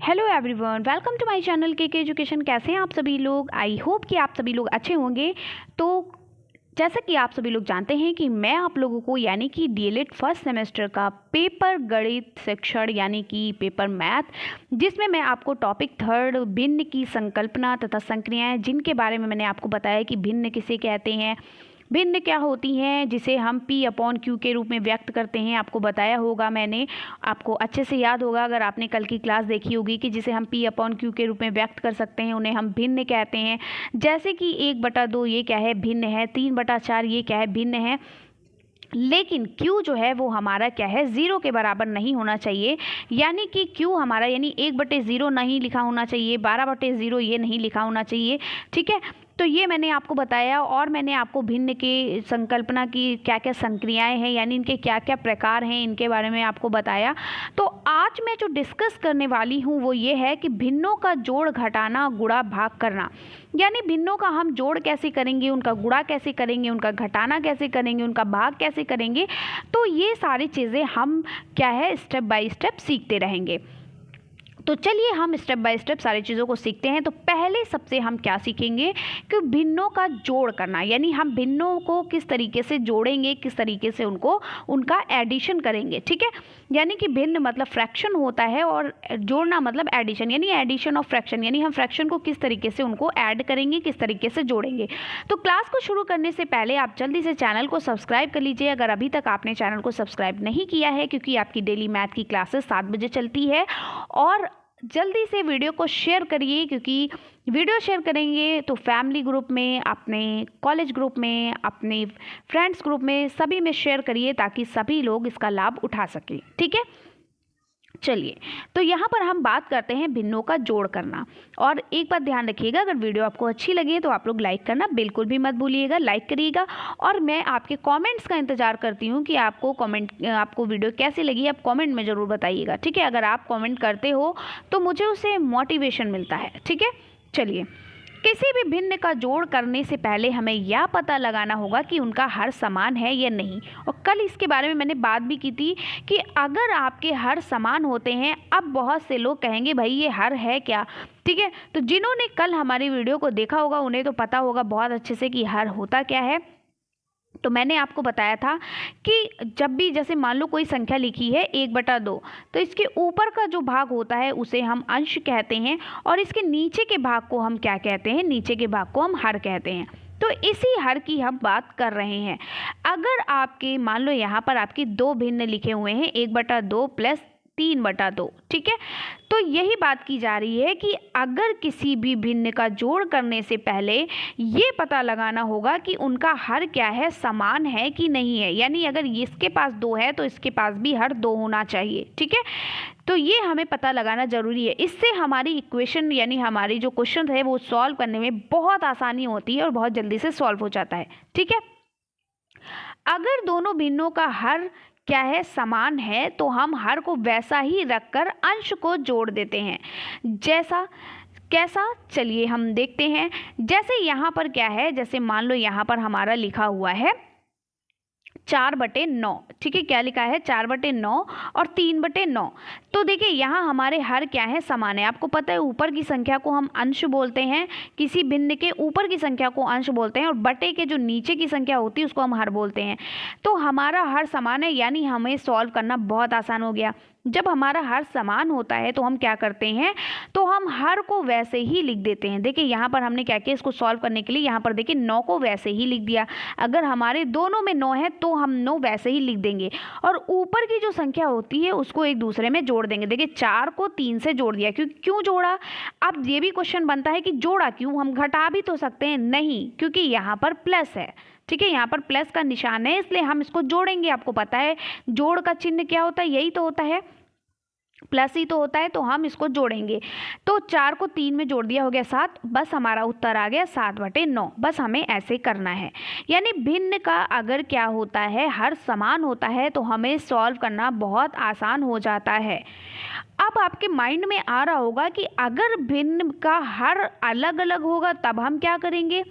Hello everyone, welcome to my channel के education. कैसे हैं आप सभी लोग? आई होप कि आप सभी लोग अच्छे होंगे। तो जैसा कि आप सभी लोग जानते हैं कि मैं आप लोगों को यानी कि डीएलएड फर्स्ट सेमेस्टर का पेपर गणित शिक्षण यानी कि पेपर मैथ, जिसमें मैं आपको टॉपिक थर्ड भिन्न की संकल्पना तथा संक्रियाएं, जिनके बारे में मैंने आपको बताया कि भिन्न किसे कहते हैं, भिन्न क्या होती हैं, जिसे हम P/Q के रूप में व्यक्त करते हैं, आपको बताया होगा मैंने। आपको अच्छे से याद होगा अगर आपने कल की क्लास देखी होगी कि जिसे हम P/Q के रूप में व्यक्त कर सकते हैं उन्हें हम भिन्न कहते हैं। जैसे कि 1/2 ये क्या है, भिन्न है। 3/4 ये क्या है, भिन्न है। लेकिन Q जो है वो हमारा क्या है, 0 के बराबर नहीं होना चाहिए। यानी कि Q हमारा यानी 1/0 नहीं लिखा होना चाहिए, 12/0 ये नहीं लिखा होना चाहिए। ठीक है, तो ये मैंने आपको बताया और मैंने आपको भिन्न के संकल्पना की क्या क्या संक्रियाएं हैं यानी इनके क्या क्या प्रकार हैं इनके बारे में आपको बताया। तो आज मैं जो डिस्कस करने वाली हूँ वो ये है कि भिन्नों का जोड़ घटाना गुणा भाग करना। यानी भिन्नों का हम जोड़ कैसे करेंगे, उनका गुणा कैसे करेंगे, उनका घटाना कैसे करेंगे, उनका भाग कैसे करेंगे। तो ये सारी चीज़ें हम क्या है स्टेप बाय स्टेप सीखते रहेंगे। तो चलिए हम स्टेप बाय स्टेप सारी चीज़ों को सीखते हैं। तो पहले सबसे हम क्या सीखेंगे कि भिन्नों का जोड़ करना, यानी हम भिन्नों को किस तरीके से जोड़ेंगे, किस तरीके से उनका एडिशन करेंगे। ठीक है, यानी कि भिन्न मतलब फ्रैक्शन होता है और जोड़ना मतलब एडिशन, यानी एडिशन ऑफ फ्रैक्शन, यानी हम फ्रैक्शन को किस तरीके से उनको ऐड करेंगे, किस तरीके से जोड़ेंगे। तो क्लास को शुरू करने से पहले आप जल्दी से चैनल को सब्सक्राइब कर लीजिए अगर अभी तक आपने चैनल को सब्सक्राइब नहीं किया है, क्योंकि आपकी डेली मैथ की क्लासेस 7 बजे चलती है। और जल्दी से वीडियो को शेयर करिए, क्योंकि वीडियो शेयर करेंगे तो फैमिली ग्रुप में, अपने कॉलेज ग्रुप में, अपने फ्रेंड्स ग्रुप में, सभी में शेयर करिए ताकि सभी लोग इसका लाभ उठा सकें। ठीक है, चलिए तो यहाँ पर हम बात करते हैं भिन्नों का जोड़ करना। और एक बात ध्यान रखिएगा, अगर वीडियो आपको अच्छी लगे तो आप लोग लाइक करना बिल्कुल भी मत भूलिएगा, लाइक करिएगा। और मैं आपके कमेंट्स का इंतजार करती हूँ कि आपको वीडियो कैसी लगी, आप कमेंट में ज़रूर बताइएगा। ठीक है, अगर आप कमेंट करते हो तो मुझे उससे मोटिवेशन मिलता है। ठीक है, चलिए किसी भी भिन्न का जोड़ करने से पहले हमें यह पता लगाना होगा कि उनका हर समान है या नहीं। और कल इसके बारे में मैंने बात भी की थी कि अगर आपके हर समान होते हैं, अब बहुत से लोग कहेंगे भाई ये हर है क्या। ठीक है, तो जिन्होंने कल हमारी वीडियो को देखा होगा उन्हें तो पता होगा बहुत अच्छे से कि हर होता क्या है। तो मैंने आपको बताया था कि जब भी जैसे मान लो कोई संख्या लिखी है 1/2, तो इसके ऊपर का जो भाग होता है उसे हम अंश कहते हैं और इसके नीचे के भाग को हम क्या कहते हैं, नीचे के भाग को हम हर कहते हैं। तो इसी हर की हम बात कर रहे हैं। अगर आपके मान लो यहाँ पर आपकी 2 भिन्न लिखे हुए हैं, 1/2 प्लस 3/2। ठीक है, तो यही बात की जा रही है कि अगर किसी भी भिन्न का जोड़ करने से पहले ये पता लगाना होगा कि उनका हर क्या है, समान है कि नहीं है। यानी अगर इसके पास 2 है तो इसके पास भी हर 2 होना चाहिए। ठीक है, तो ये हमें पता लगाना ज़रूरी है। इससे हमारी इक्वेशन यानी हमारी जो क्वेश्चन है वो सॉल्व करने में बहुत आसानी होती है और बहुत जल्दी से सॉल्व हो जाता है। ठीक है, अगर दोनों भिन्नों का हर क्या है, समान है, तो हम हर को वैसा ही रखकर अंश को जोड़ देते हैं। जैसा कैसा, चलिए हम देखते हैं। जैसे यहाँ पर क्या है, जैसे मान लो यहाँ पर हमारा लिखा हुआ है 4/9। ठीक है, क्या लिखा है, 4/9 और 3/9। तो देखिए यहाँ हमारे हर क्या है, समान है। आपको पता है ऊपर की संख्या को हम अंश बोलते हैं, किसी भिन्न के ऊपर की संख्या को अंश बोलते हैं और बटे के जो नीचे की संख्या होती है उसको हम हर बोलते हैं। तो हमारा हर समान है, यानी हमें सॉल्व करना बहुत आसान हो गया। जब हमारा हर समान होता है तो हम क्या करते हैं, तो हम हर को वैसे ही लिख देते हैं। देखिए यहाँ पर हमने क्या किया, इसको सॉल्व करने के लिए यहाँ पर देखिए 9 को वैसे ही लिख दिया। अगर हमारे दोनों में 9 है तो हम 9 वैसे ही लिख देंगे और ऊपर की जो संख्या होती है उसको एक दूसरे में जोड़ देंगे। देखिए 4 को 3 से जोड़ दिया, क्यों जोड़ा। अब ये भी क्वेश्चन बनता है कि जोड़ा क्यों, हम घटा भी तो सकते हैं, नहीं, क्योंकि यहाँ पर प्लस है। ठीक है, यहाँ पर प्लस का निशान है इसलिए हम इसको जोड़ेंगे। आपको पता है जोड़ का चिन्ह क्या होता है, यही तो होता है, प्लस ही तो होता है, तो हम इसको जोड़ेंगे। तो 4 को 3 में जोड़ दिया, हो गया 7। बस हमारा उत्तर आ गया 7/9। बस हमें ऐसे करना है। यानी भिन्न का अगर क्या होता है, हर समान होता है तो हमें सॉल्व करना बहुत आसान हो जाता है। अब आपके माइंड में आ रहा होगा कि अगर भिन्न का हर अलग अलग होगा तब हम क्या करेंगे।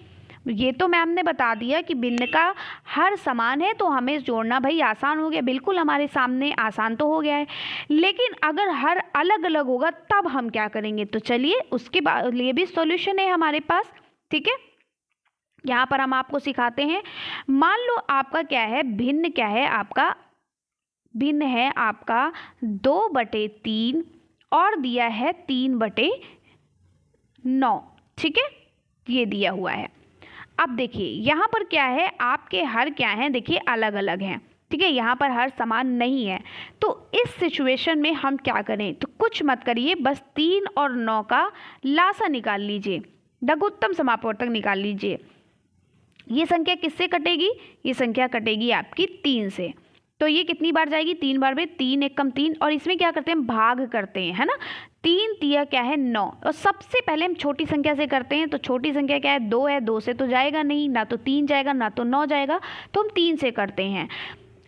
ये तो मैम ने बता दिया कि भिन्न का हर समान है, तो हमें जोड़ना भाई आसान हो गया, बिल्कुल हमारे सामने आसान तो हो गया है। लेकिन अगर हर अलग अलग होगा तब हम क्या करेंगे, तो चलिए उसके लिए भी सॉल्यूशन है हमारे पास। ठीक है, यहाँ पर हम आपको सिखाते हैं। मान लो आपका क्या है, भिन्न क्या है आपका, भिन्न है आपका 2/3 और दिया है 3/9। ठीक है, ये दिया हुआ है। अब देखिए यहाँ पर क्या है, आपके हर क्या हैं, देखिए अलग अलग हैं। ठीक है, यहाँ पर हर समान नहीं है। तो इस सिचुएशन में हम क्या करें, तो कुछ मत करिए, बस 3 और 9 का लासा निकाल लीजिए, लघुत्तम समापवर्तक निकाल लीजिए। ये संख्या किससे कटेगी, ये संख्या कटेगी आपकी 3 से। तो ये कितनी बार जाएगी, 3 बार में, 3 एकम 3, और इसमें क्या करते हैं, भाग करते हैं, है ना। 3 तिया क्या है 9, और सबसे पहले हम छोटी संख्या से करते हैं। तो छोटी संख्या क्या है, 2 है, 2 से तो जाएगा नहीं, ना तो 3 जाएगा ना तो 9 जाएगा, तो हम 3 से करते हैं।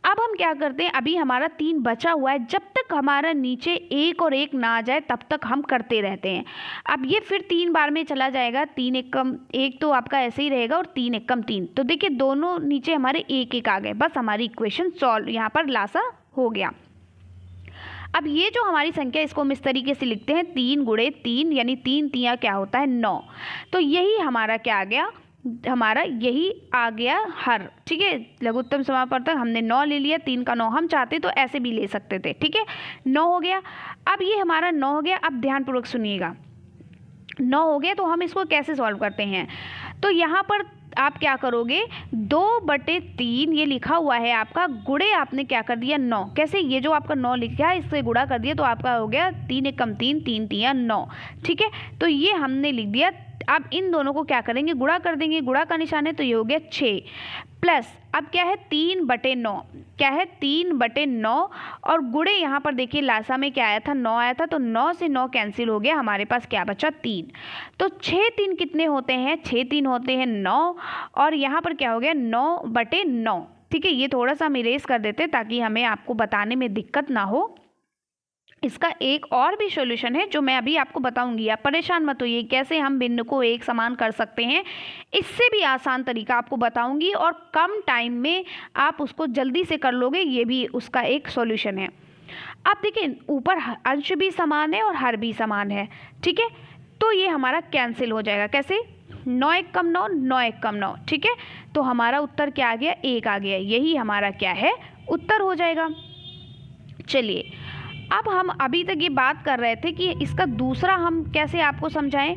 अब हम क्या करते हैं, अभी हमारा 3 बचा हुआ है, जब तक हमारा नीचे 1 और 1 ना आ जाए तब तक हम करते रहते हैं। अब ये फिर 3 बार में चला जाएगा, 3 एकम 1 तो आपका ऐसे ही रहेगा, और 3 एकम 3, तो देखिए दोनों नीचे हमारे 1 1 आ गए, बस हमारी इक्वेशन सॉल्व, यहाँ पर लासा हो गया। अब ये जो हमारी संख्या, इसको हम इस तरीके से लिखते हैं, 3 गुणे 3, यानी 3 तिया क्या होता है 9। तो यही हमारा क्या आ गया, हमारा यही आ गया हर। ठीक है, लघुत्तम समापवर्तक हमने 9 ले लिया, 3 का 9, हम चाहते तो ऐसे भी ले सकते थे। ठीक है, 9 हो गया। अब ये हमारा 9 हो गया, अब ध्यानपूर्वक सुनिएगा, 9 हो गया, तो हम इसको कैसे सॉल्व करते हैं। तो यहाँ पर आप क्या करोगे, 2/3 ये लिखा हुआ है आपका, गुणे आपने क्या कर दिया 9, कैसे, ये जो आपका 9 लिखा है इससे गुणा कर दिया, तो आपका हो गया 3 एकम 3, 3 तिया 9। ठीक है, तो ये हमने लिख दिया। अब इन दोनों को क्या करेंगे, गुणा कर देंगे, गुणा का निशान है, तो ये हो गया 6 प्लस, अब क्या है 3/9, क्या है 3/9, और गुणे यहाँ पर देखिए लासा में क्या आया था, 9 आया था, तो 9 से 9 कैंसिल हो गया, हमारे पास क्या बचा 3। तो 6 3 कितने होते हैं, 6 3 होते हैं 9, और यहाँ पर क्या हो गया 9/9। ठीक है, ये थोड़ा सा हम इरेज कर देते ताकि हमें आपको बताने में दिक्कत ना हो। इसका एक और भी सॉल्यूशन है जो मैं अभी आपको बताऊंगी, आप परेशान मत होइए, कैसे हम भिन्न को एक समान कर सकते हैं, इससे भी आसान तरीका आपको बताऊंगी, और कम टाइम में आप उसको जल्दी से कर लोगे, ये भी उसका एक सॉल्यूशन है। आप देखिए ऊपर अंश भी समान है और हर भी समान है। ठीक है, तो ये हमारा कैंसिल हो जाएगा, कैसे, 9 एकम 9, 9 एकम 9। ठीक है, तो हमारा उत्तर क्या आ गया, 1 आ गया, यही हमारा क्या है उत्तर हो जाएगा। चलिए, अब हम अभी तक ये बात कर रहे थे कि इसका दूसरा हम कैसे आपको समझाएं।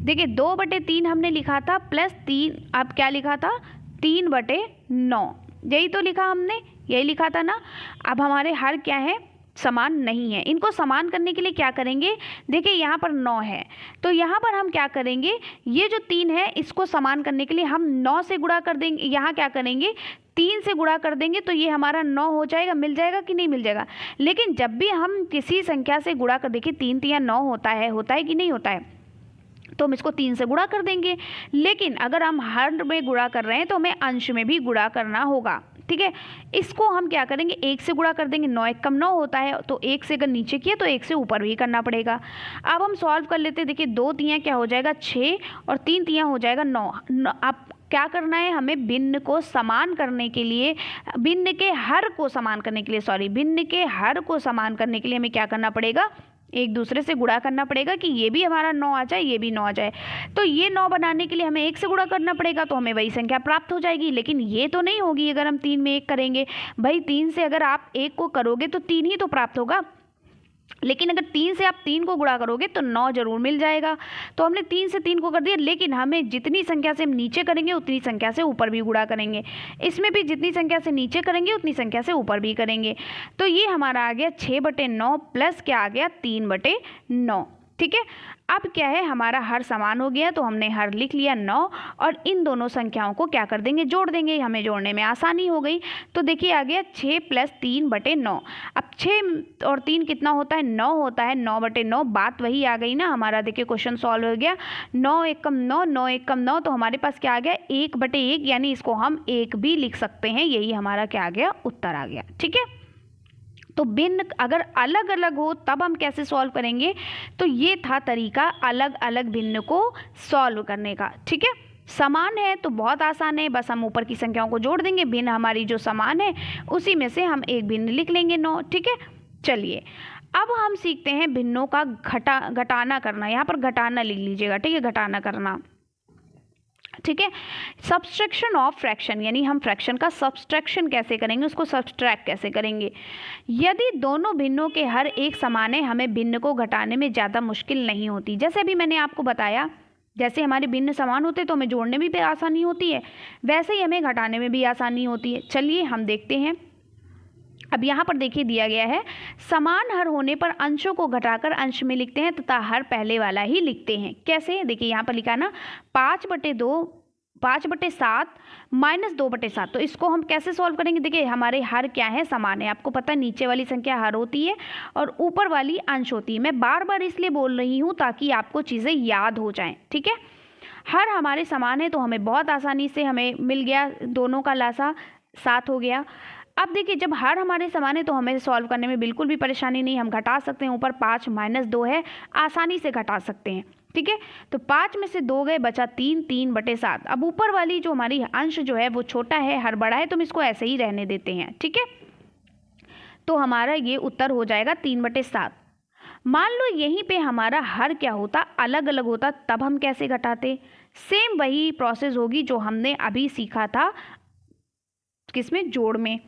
देखिए 2/3 हमने लिखा था, प्लस 3, अब क्या लिखा था 3/9, यही तो लिखा हमने, यही लिखा था ना। अब हमारे हर क्या है, समान नहीं है, इनको समान करने के लिए क्या करेंगे, देखिए यहाँ पर 9 है, तो यहाँ पर हम क्या करेंगे, ये जो 3 है इसको समान करने के लिए हम 9 से गुणा कर देंगे, यहाँ क्या करेंगे 3 से गुणा कर देंगे, तो ये हमारा 9 हो जाएगा, मिल जाएगा कि नहीं मिल जाएगा। लेकिन जब भी हम किसी संख्या से गुणा कर, देखिए 3 तिया 9 होता है कि नहीं होता है, तो हम इसको 3 से गुणा कर देंगे। लेकिन अगर हम हर में गुणा कर रहे हैं तो हमें अंश में भी गुणा करना होगा। ठीक है, इसको हम क्या करेंगे, 1 से गुणा कर देंगे, 9 एकम 9 होता है, तो 1 से अगर नीचे किया तो 1 से ऊपर भी करना पड़ेगा। अब हम सॉल्व कर लेते हैं, देखिए 2 तियाँ क्या हो जाएगा 6, और 3 तियाँ हो जाएगा 9। अब क्या करना है, हमें भिन्न को समान करने के लिए, भिन्न के हर को समान करने के लिए, भिन्न के हर को समान करने के लिए हमें क्या करना पड़ेगा, एक दूसरे से गुणा करना पड़ेगा कि ये भी हमारा 9 आ जाए, ये भी 9 आ जाए। तो ये 9 बनाने के लिए हमें 1 से गुणा करना पड़ेगा, तो हमें वही संख्या प्राप्त हो जाएगी। लेकिन ये तो नहीं होगी अगर हम 3 में 1 करेंगे, भाई 3 से अगर आप 1 को करोगे तो 3 ही तो प्राप्त होगा, लेकिन अगर 3 से आप 3 को गुणा करोगे तो 9 जरूर मिल जाएगा। तो हमने 3 से 3 को कर दिया, लेकिन हमें जितनी संख्या से हम नीचे करेंगे उतनी संख्या से ऊपर भी गुणा करेंगे, इसमें भी जितनी संख्या से नीचे करेंगे उतनी संख्या से ऊपर भी करेंगे। तो ये हमारा आ गया 6/9 प्लस क्या आ गया 3/9। ठीक है, अब क्या है, हमारा हर समान हो गया, तो हमने हर लिख लिया 9, और इन दोनों संख्याओं को क्या कर देंगे, जोड़ देंगे, हमें जोड़ने में आसानी हो गई। तो देखिए आ गया 6 + 3/9। अब 6 और 3 कितना होता है, 9 होता है, 9/9, बात वही आ गई ना हमारा। देखिए क्वेश्चन सॉल्व हो गया, 9 एकम 9, 9 एकम 9, तो हमारे पास क्या आ गया 1/1, यानी इसको हम 1 भी लिख सकते हैं, यही हमारा क्या आ गया, उत्तर आ गया। ठीक है, तो भिन्न अगर अलग अलग हो तब हम कैसे सॉल्व करेंगे, तो ये था तरीका अलग अलग भिन्न को सॉल्व करने का। ठीक है, समान है तो बहुत आसान है, बस हम ऊपर की संख्याओं को जोड़ देंगे, भिन्न हमारी जो समान है उसी में से हम एक भिन्न लिख लेंगे 9। ठीक है, चलिए अब हम सीखते हैं भिन्नों का घटाना करना। यहाँ पर घटाना लिख लीजिएगा, ठीक है, घटाना करना। ठीक है, सब्सट्रैक्शन ऑफ फ्रैक्शन, यानी हम फ्रैक्शन का सब्सट्रैक्शन कैसे करेंगे, उसको सब्सट्रैक्ट कैसे करेंगे। यदि दोनों भिन्नों के हर एक समान है, हमें भिन्न को घटाने में ज़्यादा मुश्किल नहीं होती। जैसे अभी मैंने आपको बताया, जैसे हमारे भिन्न समान होते तो हमें जोड़ने में भी आसानी होती है, वैसे ही हमें घटाने में भी आसानी होती है। चलिए हम देखते हैं। अब यहाँ पर देखिए दिया गया है, समान हर होने पर अंशों को घटाकर अंश में लिखते हैं तथा हर पहले वाला ही लिखते हैं। कैसे, देखिए यहाँ पर लिखा ना 5/7 - 2/7। तो इसको हम कैसे सॉल्व करेंगे। देखिए हमारे हर क्या है, समान है। आपको पता है नीचे वाली संख्या हर होती है और ऊपर वाली अंश होती है। मैं बार बार इसलिए बोल रही हूँ ताकि आपको चीज़ें याद हो जाएं। ठीक है, हर हमारे समान है तो हमें बहुत आसानी से हमें मिल गया, दोनों का लासा 7 हो गया। अब देखिए जब हर हमारे समान है तो हमें सॉल्व करने में बिल्कुल भी परेशानी नहीं, हम घटा सकते हैं। ऊपर 5 - 2 है, आसानी से घटा सकते हैं। ठीक है, तो 5 में से 2 गए, बचा 3, 3/7। अब ऊपर वाली जो हमारी अंश जो है वो छोटा है, हर बड़ा है, तो हम इसको ऐसे ही रहने देते हैं। ठीक है, तो हमारा ये उत्तर हो जाएगा 3/7। मान लो यहीं पे हमारा हर क्या होता, अलग अलग होता, तब हम कैसे घटाते। सेम वही प्रोसेस होगी जो हमने अभी सीखा था, किसमें, जोड़ में।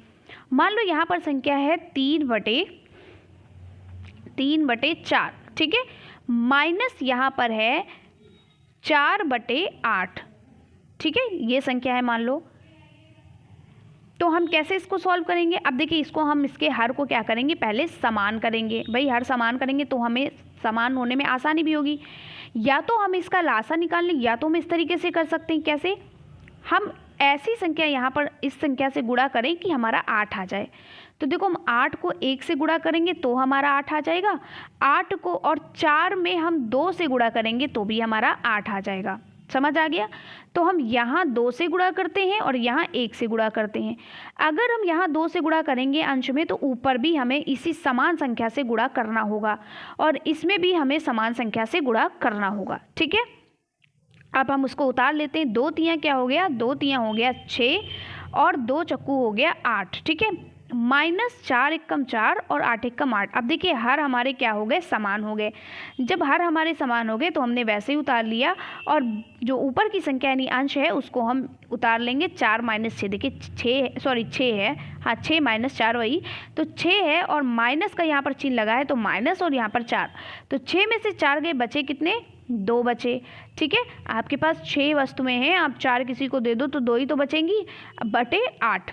मान लो यहाँ पर संख्या है 3/4। ठीक है, माइनस यहाँ पर है 4/8। ठीक है, ये संख्या है मान लो। तो हम कैसे इसको सॉल्व करेंगे। अब देखिए इसको हम इसके हर को क्या करेंगे, पहले समान करेंगे। भाई हर समान करेंगे तो हमें समान होने में आसानी भी होगी। या तो हम इसका लासा निकाल लें, या तो हम इस तरीके से कर सकते हैं। कैसे, हम ऐसी संख्या यहाँ पर इस संख्या से गुणा करें कि हमारा 8 आ जाए। तो देखो हम 8 को 1 से गुणा करेंगे तो हमारा 8 आ जाएगा। 8 को और 4 में हम 2 से गुणा करेंगे तो भी हमारा 8 आ जाएगा। समझ आ गया। तो हम यहाँ 2 से गुणा करते हैं और यहाँ 1 से गुणा करते हैं। अगर हम यहाँ 2 से गुणा करेंगे अंश में, तो ऊपर भी हमें इसी समान संख्या से गुणा करना होगा और इसमें भी हमें समान संख्या से गुणा करना होगा। ठीक है, अब हम उसको उतार लेते हैं। 2 तियाँ क्या हो गया, 2 तियाँ हो गया 6 और 2 चक्कू हो गया 8। ठीक है, -4 एकम 4 और 8 एकम 8। अब देखिए हर हमारे क्या हो गए, समान हो गए। जब हर हमारे समान हो गए तो हमने वैसे ही उतार लिया और जो ऊपर की संख्या यानी अंश है उसको हम उतार लेंगे। 4 - 6, देखिए 6 है, हाँ 6 - 4 वही, तो 6 है और माइनस का यहाँ पर चिन्ह लगा है तो माइनस और यहाँ पर 4। तो 6 में से 4 गए, बचे कितने, 2 बचे। ठीक है, आपके पास 6 वस्तुएं हैं, आप 4 किसी को दे दो तो 2 ही तो बचेंगी, बटे 8।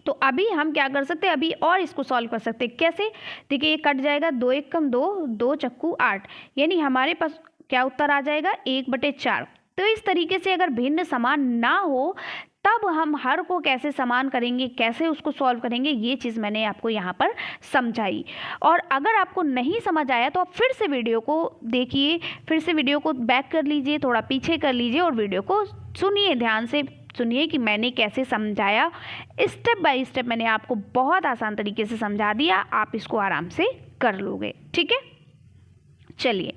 तो अभी हम क्या कर सकते हैं, अभी और इसको सॉल्व कर सकते हैं। कैसे, देखिए ये कट जाएगा, 2 एकम 2, 2 चक्कू 8, यानी हमारे पास क्या उत्तर आ जाएगा, 1/4। तो इस तरीके से अगर भिन्न समान ना हो तब हम हर को कैसे समान करेंगे, कैसे उसको सॉल्व करेंगे, ये चीज़ मैंने आपको यहाँ पर समझाई। और अगर आपको नहीं समझ आया तो आप फिर से वीडियो को देखिए, फिर से वीडियो को बैक कर लीजिए, थोड़ा पीछे कर लीजिए और वीडियो को सुनिए, ध्यान से सुनिए कि मैंने कैसे समझाया। स्टेप बाय स्टेप मैंने आपको बहुत आसान तरीके से समझा दिया, आप इसको आराम से कर लोगे। ठीक है, चलिए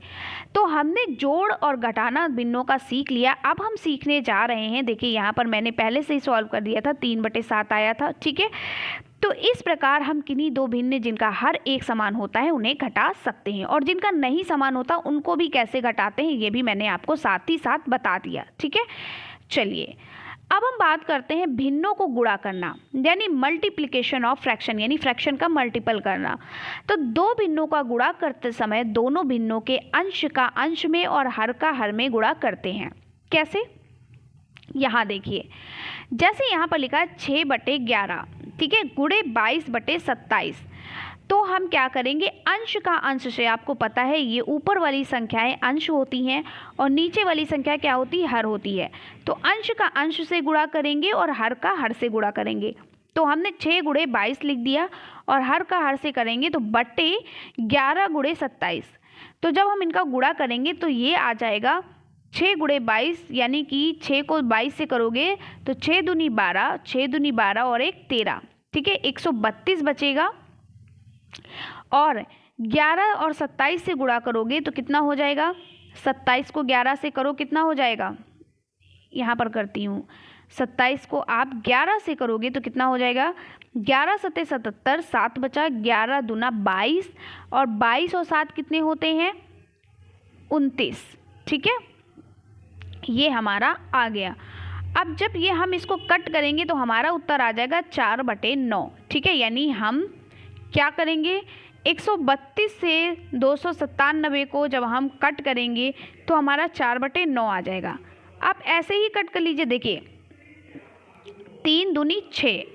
तो हमने जोड़ और घटाना भिन्नों का सीख लिया। अब हम सीखने जा रहे हैं, देखिए यहाँ पर मैंने पहले से ही सॉल्व कर दिया था, 3/7 आया था। ठीक है, तो इस प्रकार हम किन्हीं दो भिन्न जिनका हर एक समान होता है उन्हें घटा सकते हैं, और जिनका नहीं समान होता उनको भी कैसे घटाते हैं ये भी मैंने आपको साथ ही साथ बता दिया। ठीक है, चलिए अब हम बात करते हैं भिन्नों को गुणा करना, यानी मल्टीप्लिकेशन ऑफ फ्रैक्शन, यानी फ्रैक्शन का मल्टीपल करना। तो दो भिन्नों का गुणा करते समय दोनों भिन्नों के अंश का अंश में और हर का हर में गुणा करते हैं। कैसे, यहाँ देखिए, जैसे यहाँ पर लिखा है 6/11, ठीक है, गुणे 22/27। तो हम क्या करेंगे, अंश का अंश से, आपको पता है ये ऊपर वाली संख्याएं अंश होती हैं और नीचे वाली संख्या क्या होती है, हर होती है। तो अंश का अंश से गुणा करेंगे और हर का हर से गुणा करेंगे। तो हमने 6 × 22 लिख दिया और हर का हर से करेंगे तो बटे 11 × 27। तो जब हम इनका गुणा करेंगे तो ये आ जाएगा 6 × 22, यानी कि 6 को 22 से करोगे तो 6 दूनी 12, 6 दूनी 12 और 1 13, ठीक है, 132 बचेगा। और 11 और 27 से गुणा करोगे तो कितना हो जाएगा, 27 को 11 से करो कितना हो जाएगा, यहाँ पर करती हूँ, 27 को आप 11 से करोगे तो कितना हो जाएगा, 11 सत्ते 77, 7 बचा, 11 दूना 22 और 22 और 7 कितने होते हैं, 29। ठीक है, ये हमारा आ गया। अब जब ये हम इसको कट करेंगे तो हमारा उत्तर आ जाएगा 4/9। ठीक है, यानी हम क्या करेंगे, 132 से 297 को जब हम कट करेंगे तो हमारा 4/9 आ जाएगा। आप ऐसे ही कट कर लीजिए, देखिए 3 दूनी 6,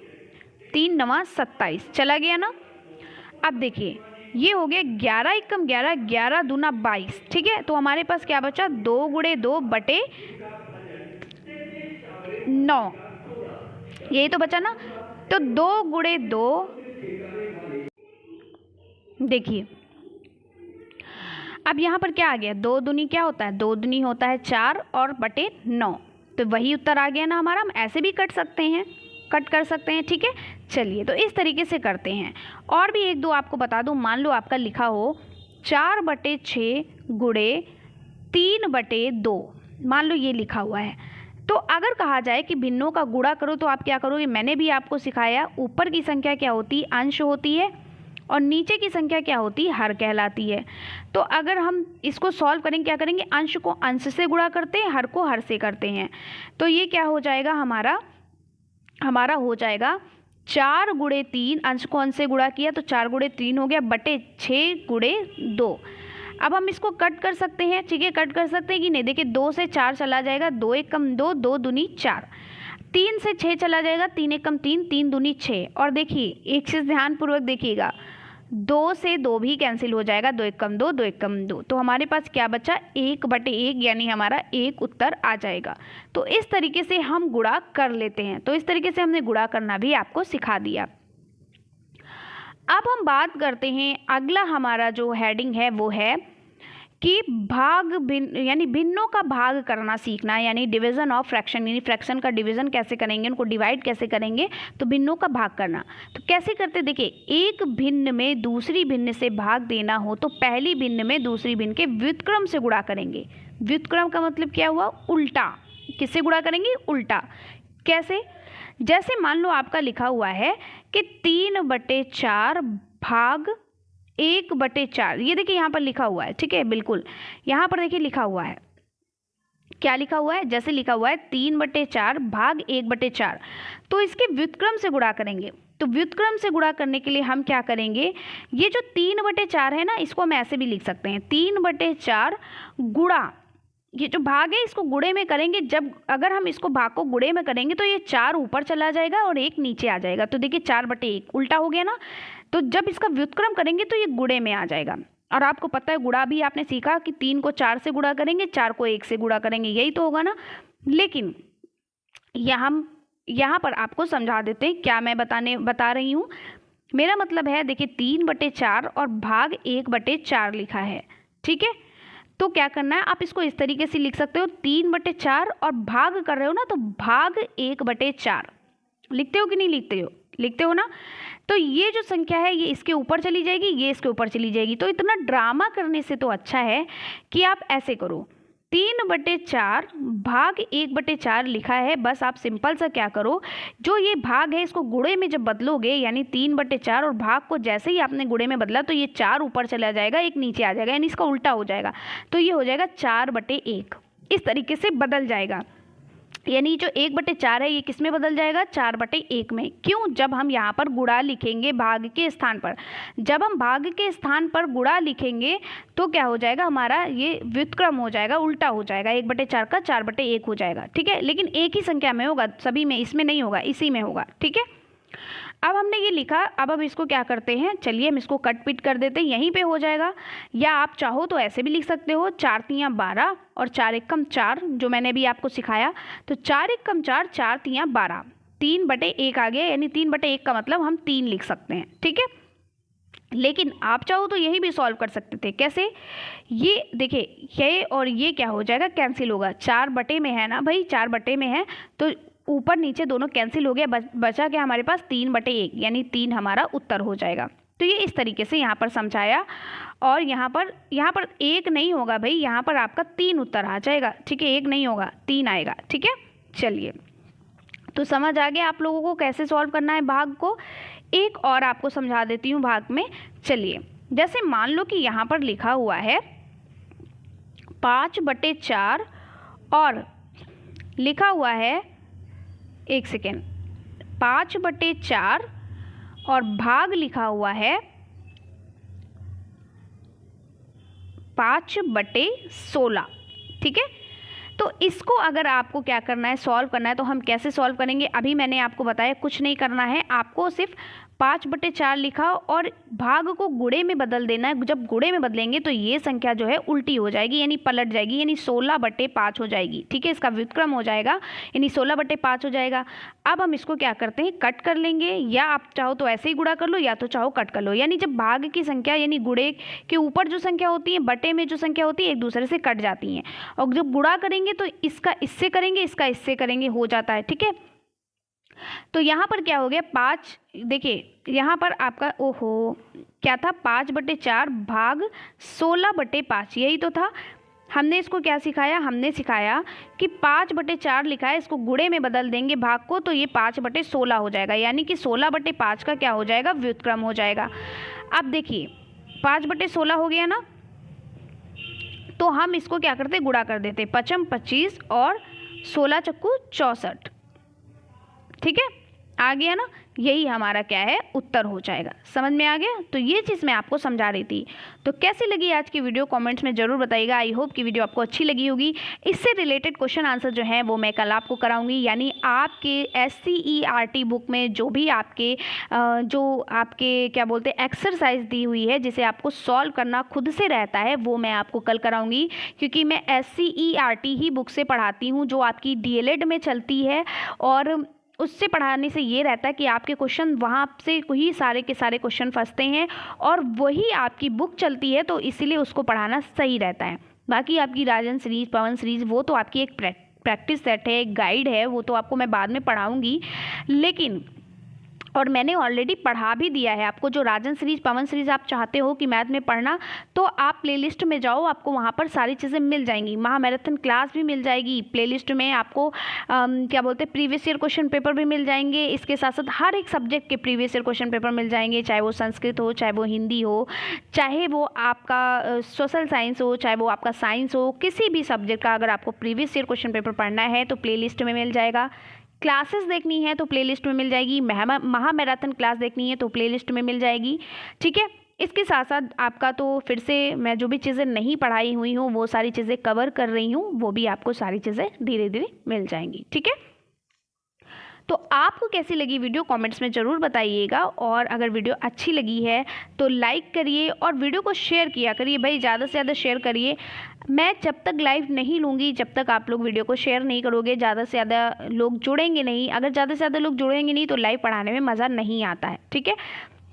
3 नवा 27 चला गया ना। अब देखिए ये हो गया 11 एकम 11, 11 दूना 22। ठीक है, तो हमारे पास क्या बचा, 2 गुणे 2/9, यही तो बचा ना। तो 2 गुणे 2, देखिए अब यहाँ पर क्या आ गया, 2 दूनी क्या होता है, 2 दूनी होता है 4 और बटे 9, तो वही उत्तर आ गया ना हमारा। हम ऐसे भी कट सकते हैं, कट कर सकते हैं। ठीक है, चलिए तो इस तरीके से करते हैं। और भी एक दो आपको बता दूं, मान लो आपका लिखा हो 4/6 गुणे 3/2, मान लो ये लिखा हुआ है। तो अगर कहा जाए कि भिन्नों का गुणा करो तो आप क्या करोगे, मैंने भी आपको सिखाया, ऊपर की संख्या क्या होती है, अंश होती है, और नीचे की संख्या क्या होती है, हर कहलाती है। तो अगर हम इसको सॉल्व करेंगे, क्या करेंगे, अंश को अंश से गुणा करते हैं, हर को हर से करते हैं। तो ये क्या हो जाएगा, हमारा हो जाएगा 4 गुणे 3, अंश को अंश से गुणा किया तो 4 गुणे 3 हो गया, बटे 6 गुणे 2। अब हम इसको कट कर सकते हैं। ठीक है, कट कर सकते हैं कि नहीं, देखिए 2 से 4 चला जाएगा, 2 एकम 2, 2 दूनी 4, 3 से 6 चला जाएगा, 3 एकम 3, 3 दूनी 6। और देखिए एक चीज़ ध्यानपूर्वक देखिएगा, 2 से 2 भी कैंसिल हो जाएगा, 2 एकम 2, 2 एकम 2, तो हमारे पास क्या बचा, 1/1, यानी हमारा एक उत्तर आ जाएगा। तो इस तरीके से हम गुणा कर लेते हैं। तो इस तरीके से हमने गुणा करना भी आपको सिखा दिया। अब हम बात करते हैं, अगला हमारा जो हेडिंग है वो है कि भाग भिन्न, यानी भिन्नों का भाग करना सीखना, यानी डिवीजन ऑफ फ्रैक्शन, यानी फ्रैक्शन का डिवीजन कैसे करेंगे, उनको डिवाइड कैसे करेंगे, तो भिन्नों का भाग करना। तो कैसे करते, देखिए एक भिन्न में दूसरी भिन्न से भाग देना हो तो पहली भिन्न में दूसरी भिन्न के व्युत्क्रम से गुणा करेंगे। व्युत्क्रम का मतलब क्या हुआ, उल्टा। किससे गुणा करेंगे, उल्टा। कैसे, जैसे मान लो आपका लिखा हुआ है कि 3/4 भाग 1/4, ये देखिए यहाँ पर लिखा हुआ है। ठीक है, बिल्कुल यहाँ पर देखिए लिखा हुआ है, क्या लिखा हुआ है, जैसे लिखा हुआ है 3/4 भाग 1/4, तो इसके व्युत्क्रम से गुणा करेंगे। तो व्युत्क्रम से गुणा करने के लिए हम क्या करेंगे, ये जो 3/4 है ना, इसको हम ऐसे भी लिख सकते हैं, 3/4 गुणा, ये जो भाग है इसको गुणे में करेंगे। जब अगर हम इसको भाग को गुणे में करेंगे तो ये 4 ऊपर चला जाएगा और 1 नीचे आ जाएगा, तो देखिए 4/1 उल्टा हो गया ना। तो जब इसका व्युत्क्रम करेंगे तो ये गुणे में आ जाएगा। और आपको पता है गुणा भी आपने सीखा कि 3 को 4 से गुणा करेंगे, 4 को 1 से गुणा करेंगे, यही तो होगा ना। लेकिन यहाँ पर आपको समझा देते हैं क्या मैं बता रही हूँ। मेरा मतलब है, देखिए 3/4 और भाग 1/4 लिखा है। ठीक है, तो क्या करना है, आप इसको इस तरीके से लिख सकते हो, 3/4 और भाग कर रहे हो ना, तो भाग 1/4 लिखते हो कि नहीं लिखते हो ना। तो ये जो संख्या है ये इसके ऊपर चली जाएगी, ये इसके ऊपर चली जाएगी। तो इतना ड्रामा करने से तो अच्छा है कि आप ऐसे करो, 3/4 भाग 1/4 लिखा है, बस आप सिंपल सा क्या करो, जो ये भाग है इसको गुणे में जब बदलोगे, यानी 3/4 और भाग को जैसे ही आपने गुणे में बदला तो ये 4 ऊपर चला जाएगा, 1 नीचे आ जाएगा, यानी इसका उल्टा हो जाएगा। तो ये हो जाएगा 4/1, इस तरीके से बदल जाएगा। यानी जो 1/4 है ये किस में बदल जाएगा, 4/1 में। क्यों, जब हम यहाँ पर गुणा लिखेंगे भाग के स्थान पर, जब हम भाग के स्थान पर गुणा लिखेंगे तो क्या हो जाएगा, हमारा ये व्युत्क्रम हो जाएगा, उल्टा हो जाएगा, 1/4 का 4/1 हो जाएगा। ठीक है, लेकिन एक ही संख्या में होगा, सभी में, इसमें नहीं होगा, इसी में होगा। ठीक है, अब हमने ये लिखा, अब हम इसको क्या करते हैं, चलिए हम इसको कट पिट कर देते हैं, यहीं पे हो जाएगा। या आप चाहो तो ऐसे भी लिख सकते हो, 4 तियाँ 12 और 4 एकम 4, जो मैंने भी आपको सिखाया। तो 4 एकम 4, 4 तियाँ 12, 3/1 आ गया, यानी 3/1 का मतलब हम 3 लिख सकते हैं। ठीक है, लेकिन आप चाहो तो यही भी सॉल्व कर सकते थे। कैसे, ये देखिए ये और ये क्या हो जाएगा, कैंसिल होगा, 4 में है ना भाई, 4 में है तो ऊपर नीचे दोनों कैंसिल हो गया, बचा क्या हमारे पास 3/1, यानी 3 हमारा उत्तर हो जाएगा। तो ये इस तरीके से यहाँ पर समझाया। और यहाँ पर 1 नहीं होगा भाई, यहाँ पर आपका 3 उत्तर आ जाएगा। ठीक है, 1 नहीं होगा, 3 आएगा। ठीक है, चलिए, तो समझ आ गया आप लोगों को कैसे सॉल्व करना है भाग को। एक और आपको समझा देती हूँ भाग में। चलिए, जैसे मान लो कि यहाँ पर लिखा हुआ है 5/4 और लिखा हुआ है, एक सेकेंड, 5/4 और भाग लिखा हुआ है 5/16। ठीक है, तो इसको अगर आपको क्या करना है, सॉल्व करना है, तो हम कैसे सॉल्व करेंगे? अभी मैंने आपको बताया कुछ नहीं करना है, आपको सिर्फ 5/4 लिखा और भाग को गुणे में बदल देना है। जब गुणे में बदलेंगे तो ये संख्या जो है उल्टी हो जाएगी, यानी पलट जाएगी, यानी 16/5 हो जाएगी। ठीक है, इसका व्युत्क्रम हो जाएगा, यानी 16/5 हो जाएगा। अब हम इसको क्या करते हैं, कट कर लेंगे, या आप चाहो तो ऐसे ही गुणा कर लो, या तो चाहो कट कर लो। यानी जब भाग की संख्या यानी गुणे के ऊपर जो संख्या होती है, बटे में जो संख्या होती है, एक दूसरे से कट जाती हैं, और जब गुणा करेंगे तो इसका इससे करेंगे, इसका इससे करेंगे, हो जाता है। ठीक है, तो यहाँ पर क्या हो गया, 5, देखिए यहाँ पर आपका ओहो क्या था, 5/4 भाग 16/5, यही तो था। हमने इसको क्या सिखाया, हमने सिखाया कि 5/4 लिखा है, इसको गुणे में बदल देंगे भाग को, तो ये 5/16 हो जाएगा, यानी कि 16/5 का क्या हो जाएगा, व्युत्क्रम हो जाएगा। अब देखिए 5/16 हो गया ना, तो हम इसको क्या करते, गुणा कर देते, 5 25 और 16 चक्कू 64। ठीक है, आ गया ना, यही हमारा क्या है, उत्तर हो जाएगा। समझ में आ गया? तो ये चीज़ मैं आपको समझा रही थी। तो कैसी लगी आज की वीडियो, कमेंट्स में ज़रूर बताइएगा। आई होप कि वीडियो आपको अच्छी लगी होगी। इससे रिलेटेड क्वेश्चन आंसर जो है वो मैं कल आपको कराऊंगी, यानी आपके SCERT बुक में जो भी आपके क्या बोलते हैं एक्सरसाइज दी हुई है, जिसे आपको सॉल्व करना खुद से रहता है, वो मैं आपको कल कराऊंगी, क्योंकि मैं SCERT ही बुक से पढ़ाती हूँ, जो आपकी DLED में चलती है। और उससे पढ़ाने से ये रहता है कि आपके क्वेश्चन वहाँ से ही सारे के सारे क्वेश्चन फंसते हैं, और वही आपकी बुक चलती है, तो इसीलिए उसको पढ़ाना सही रहता है। बाकी आपकी राजन सीरीज, पवन सीरीज, वो तो आपकी एक प्रैक्टिस सेट है, एक गाइड है, वो तो आपको मैं बाद में पढ़ाऊँगी। लेकिन और मैंने ऑलरेडी पढ़ा भी दिया है आपको, जो राजन सीरीज, पवन सीरीज आप चाहते हो कि मैथ में पढ़ना, तो आप प्लेलिस्ट में जाओ, आपको वहाँ पर सारी चीज़ें मिल जाएंगी। महामैराथन क्लास भी मिल जाएगी प्लेलिस्ट में, आपको क्या बोलते हैं प्रीवियस ईयर क्वेश्चन पेपर भी मिल जाएंगे। इसके साथ साथ हर एक सब्जेक्ट के प्रीवियस ईयर क्वेश्चन पेपर मिल जाएंगे, चाहे वो संस्कृत हो, चाहे वो हिंदी हो, चाहे वो आपका सोशल साइंस हो, चाहे वो आपका साइंस हो, किसी भी सब्जेक्ट का अगर आपको प्रीवियस ईयर क्वेश्चन पेपर पढ़ना है तो प्लेलिस्ट में मिल जाएगा। क्लासेस देखनी है तो प्लेलिस्ट में मिल जाएगी। महामैराथन क्लास देखनी है तो प्लेलिस्ट में मिल जाएगी। ठीक है, इसके साथ साथ आपका तो फिर से मैं जो भी चीज़ें नहीं पढ़ाई हुई हूँ वो सारी चीज़ें कवर कर रही हूँ, वो भी आपको सारी चीज़ें धीरे धीरे मिल जाएंगी। ठीक है, तो आपको कैसी लगी वीडियो कमेंट्स में ज़रूर बताइएगा, और अगर वीडियो अच्छी लगी है तो लाइक करिए और वीडियो को शेयर किया करिए भाई, ज़्यादा से ज़्यादा शेयर करिए। मैं जब तक लाइव नहीं लूँगी, जब तक आप लोग वीडियो को शेयर नहीं करोगे, ज़्यादा से ज़्यादा लोग जुड़ेंगे नहीं। अगर ज़्यादा से ज़्यादा लोग जुड़ेंगे नहीं तो लाइव पढ़ाने में मज़ा नहीं आता है। ठीक है,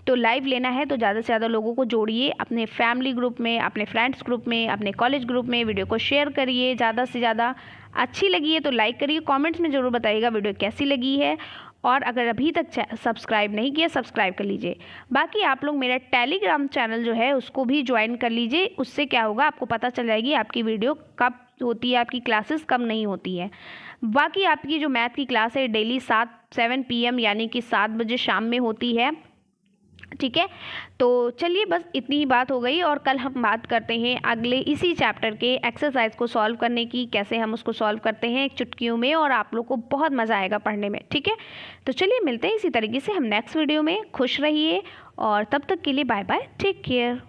तो लाइव लेना है तो ज़्यादा से ज़्यादा लोगों को जोड़िए, अपने फैमिली ग्रुप में, अपने फ्रेंड्स ग्रुप में, अपने कॉलेज ग्रुप में वीडियो को शेयर करिए ज़्यादा से ज़्यादा। अच्छी लगी है तो लाइक करिए, कमेंट्स में ज़रूर बताइएगा वीडियो कैसी लगी है, और अगर अभी तक सब्सक्राइब नहीं किया सब्सक्राइब कर लीजिए। बाकी आप लोग मेरा टेलीग्राम चैनल जो है उसको भी ज्वाइन कर लीजिए, उससे क्या होगा आपको पता चल जाएगी आपकी वीडियो कब होती है, आपकी क्लासेस कब नहीं होती है। बाकी आपकी जो मैथ की क्लास है डेली 7 PM यानी कि 7 बजे शाम में होती है। ठीक है, तो चलिए बस इतनी ही बात हो गई, और कल हम बात करते हैं अगले इसी चैप्टर के एक्सरसाइज को सॉल्व करने की, कैसे हम उसको सॉल्व करते हैं एक चुटकियों में, और आप लोग को बहुत मज़ा आएगा पढ़ने में। ठीक है, तो चलिए मिलते हैं इसी तरीके से हम नेक्स्ट वीडियो में। खुश रहिए और तब तक के लिए बाय बाय, टेक केयर।